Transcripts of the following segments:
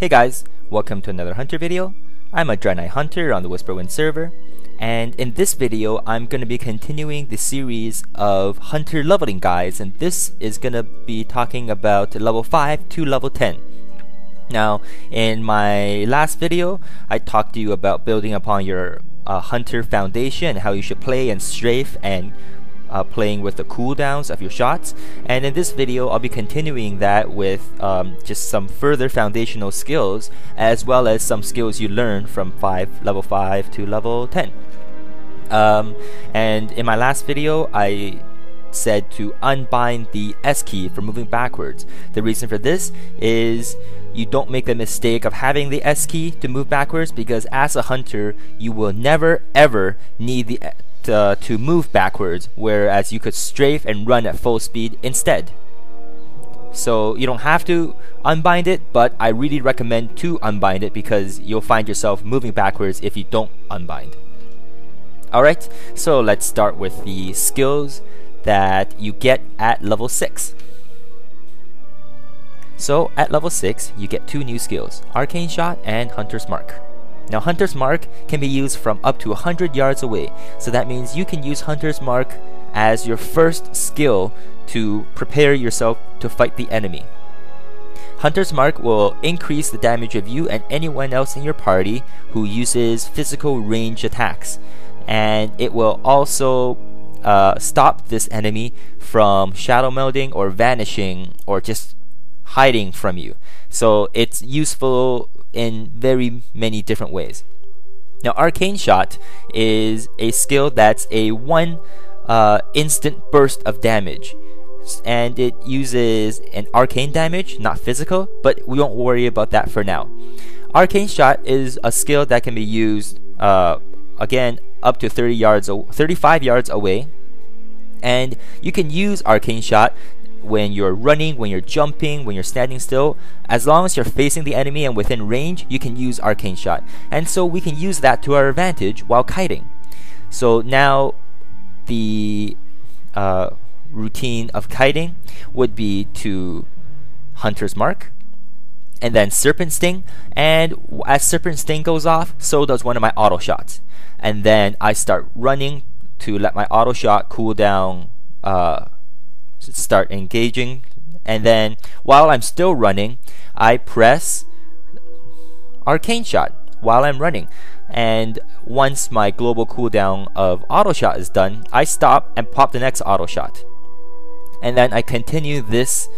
Hey guys, welcome to another Hunter video. I'm a Draenei Hunter on the Whisperwind server, and in this video I'm going to be continuing the series of Hunter leveling guides, and this is going to be talking about level 5 to level 10. Now, in my last video, I talked to you about building upon your Hunter foundation, how you should play and strafe and playing with the cooldowns of your shots, and in this video I'll be continuing that with just some further foundational skills as well as some skills you learn from level 5 to level 10. And in my last video I said to unbind the S key for moving backwards. The reason for this is you don't make the mistake of having the S key to move backwards, because as a hunter you will never ever need the to move backwards, whereas you could strafe and run at full speed instead. So you don't have to unbind it, but I really recommend to unbind it because you'll find yourself moving backwards if you don't unbind. Alright, so let's start with the skills that you get at level 6. So at level 6 you get two new skills, Arcane Shot and Hunter's Mark. Now, Hunter's Mark can be used from up to 100 yards away, so that means you can use Hunter's Mark as your first skill to prepare yourself to fight the enemy. Hunter's Mark will increase the damage of you and anyone else in your party who uses physical range attacks, and it will also stop this enemy from shadow melding or vanishing or just hiding from you. So it's useful in very many different ways. Now, Arcane Shot is a skill that's a one instant burst of damage, and it uses an arcane damage, not physical, but we won't worry about that for now. Arcane Shot is a skill that can be used again up to 35 yards away, and you can use Arcane Shot when you're running, when you're jumping, when you're standing still. As long as you're facing the enemy and within range, you can use Arcane Shot. And so we can use that to our advantage while kiting. So now the routine of kiting would be to Hunter's Mark, and then Serpent Sting, and as Serpent Sting goes off, so does one of my auto shots. And then I start running to let my auto shot cool down, start engaging, and then while I'm still running I press Arcane Shot while I'm running, and once my global cooldown of auto shot is done, I stop and pop the next auto shot, and then I continue this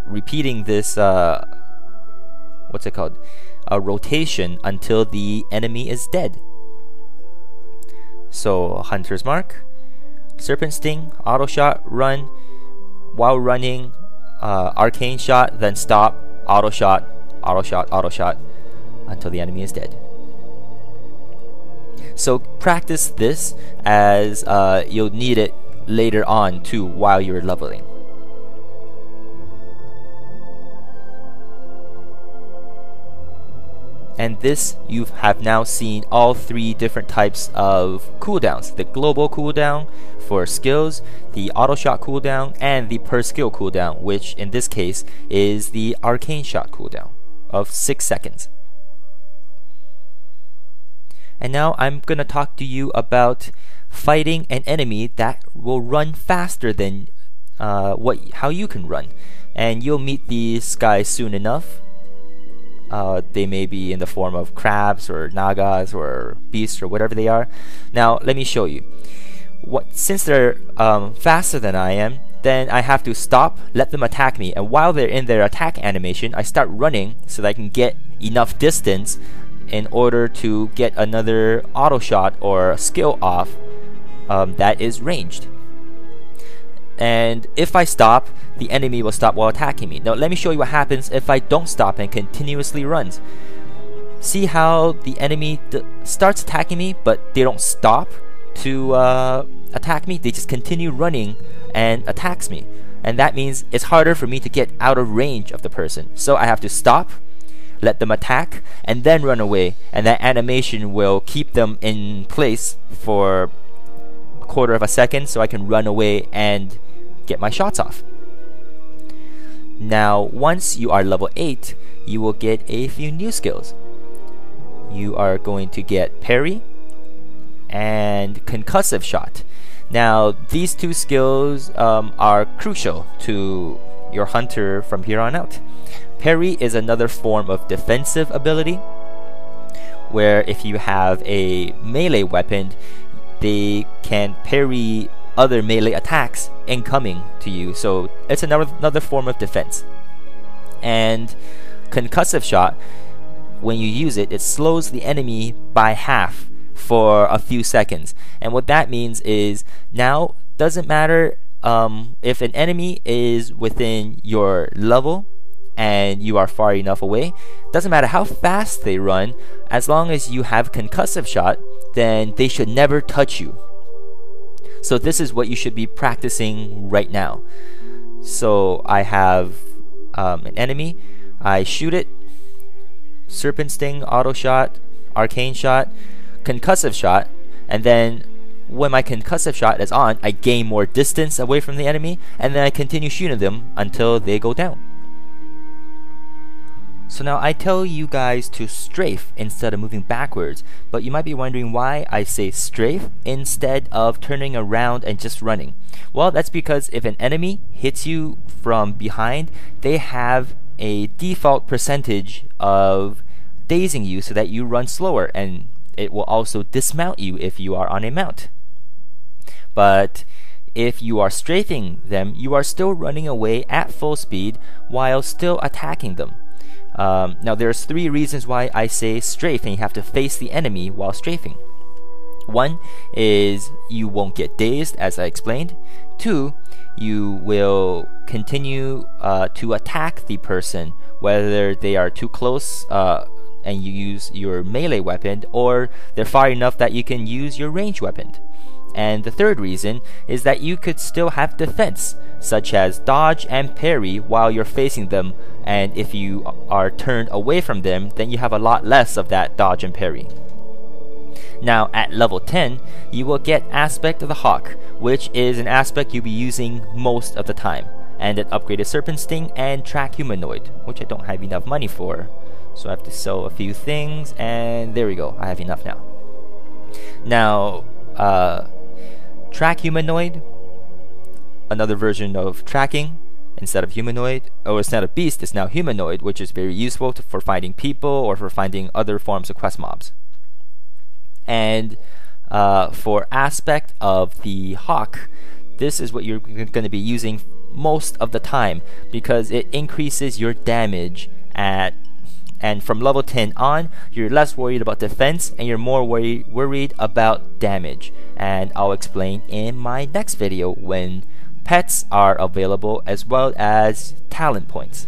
repeating this what's it called, a rotation until the enemy is dead. So Hunter's Mark, Serpent Sting, auto shot, run. While running, Arcane Shot, then stop, auto shot, auto shot, auto shot until the enemy is dead. So practice this, as you'll need it later on too while you're leveling. And this, you have now seen all three different types of cooldowns: the global cooldown for skills, the auto shot cooldown, and the per skill cooldown, which in this case is the Arcane Shot cooldown of 6 seconds. And now I'm gonna talk to you about fighting an enemy that will run faster than how you can run, and you'll meet these guys soon enough. They may be in the form of crabs or nagas or beasts or whatever they are. Now let me show you. Since they're faster than I am, then I have to stop, let them attack me, and while they're in their attack animation, I start running so that I can get enough distance in order to get another auto shot or skill off that is ranged. And if I stop, the enemy will stop while attacking me. Now let me show you what happens if I don't stop and continuously runs. See how the enemy starts attacking me, but they don't stop to attack me. They just continue running and attacks me, and that means it's harder for me to get out of range of the person. So I have to stop, let them attack, and then run away, and that animation will keep them in place for a quarter of a second so I can run away and get my shots off. Now, once you are level 8, you will get a few new skills. You are going to get Parry and Concussive Shot. Now, these two skills are crucial to your hunter from here on out. Parry is another form of defensive ability, where if you have a melee weapon, they can parry other melee attacks incoming to you. So it's another form of defense. And Concussive Shot, when you use it, it slows the enemy by half for a few seconds. And what that means is, now doesn't matter if an enemy is within your level and you are far enough away, doesn't matter how fast they run, as long as you have Concussive Shot, then they should never touch you. So this is what you should be practicing right now. So I have an enemy, I shoot it, Serpent Sting, Auto Shot, Arcane Shot, Concussive Shot, and then when my Concussive Shot is on, I gain more distance away from the enemy, and then I continue shooting them until they go down. So now I tell you guys to strafe instead of moving backwards, but you might be wondering why I say strafe instead of turning around and just running. Well, that's because if an enemy hits you from behind, they have a default percentage of dazing you so that you run slower, and it will also dismount you if you are on a mount. But if you are strafing them, you are still running away at full speed while still attacking them. Now there's 3 reasons why I say strafe, and you have to face the enemy while strafing. 1 is you won't get dazed, as I explained. 2, you will continue to attack the person, whether they are too close and you use your melee weapon, or they're far enough that you can use your ranged weapon. And the 3rd reason is that you could still have defense, such as dodge and parry while you're facing them, and if you are turned away from them, then you have a lot less of that dodge and parry. Now at level 10, you will get Aspect of the Hawk, which is an aspect you'll be using most of the time, and an upgraded Serpent Sting and Track Humanoid, which I don't have enough money for, so I have to sell a few things, and there we go, I have enough now. Now, Track Humanoid, another version of tracking. Instead of humanoid, or instead of beast, it's now humanoid, which is very useful for finding people or for finding other forms of quest mobs. And for Aspect of the Hawk, this is what you're going to be using most of the time, because it increases your damage and from level 10 on, you're less worried about defense and you're more worried about damage. And I'll explain in my next video when pets are available, as well as talent points.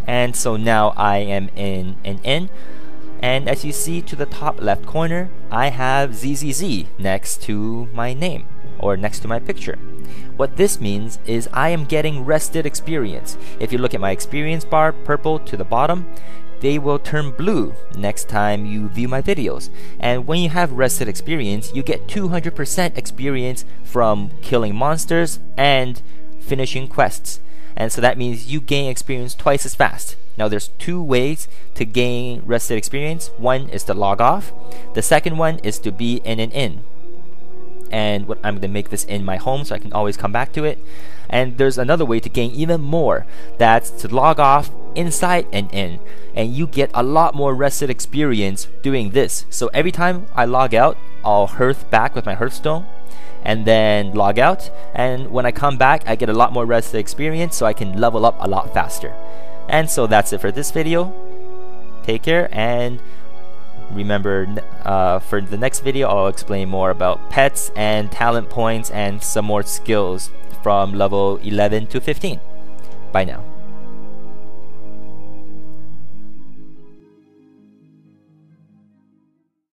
And so now I am in an inn, and as you see to the top left corner, I have ZZZ next to my name, or next to my picture. What this means is I am getting rested experience. If you look at my experience bar, purple to the bottom, they will turn blue next time you view my videos. And when you have rested experience, you get 200% experience from killing monsters and finishing quests. And so that means you gain experience twice as fast. Now there's 2 ways to gain rested experience. One is to log off. The second one is to be in an inn. And I'm going to make this in my home so I can always come back to it. And there's another way to gain even more. That's to log off inside an inn, and you get a lot more rested experience doing this. So every time I log out, I'll hearth back with my hearthstone, and then log out, and when I come back, I get a lot more rested experience, so I can level up a lot faster. And so that's it for this video. Take care, and remember, for the next video, I'll explain more about pets and talent points and some more skills from level 11 to 15. Bye now.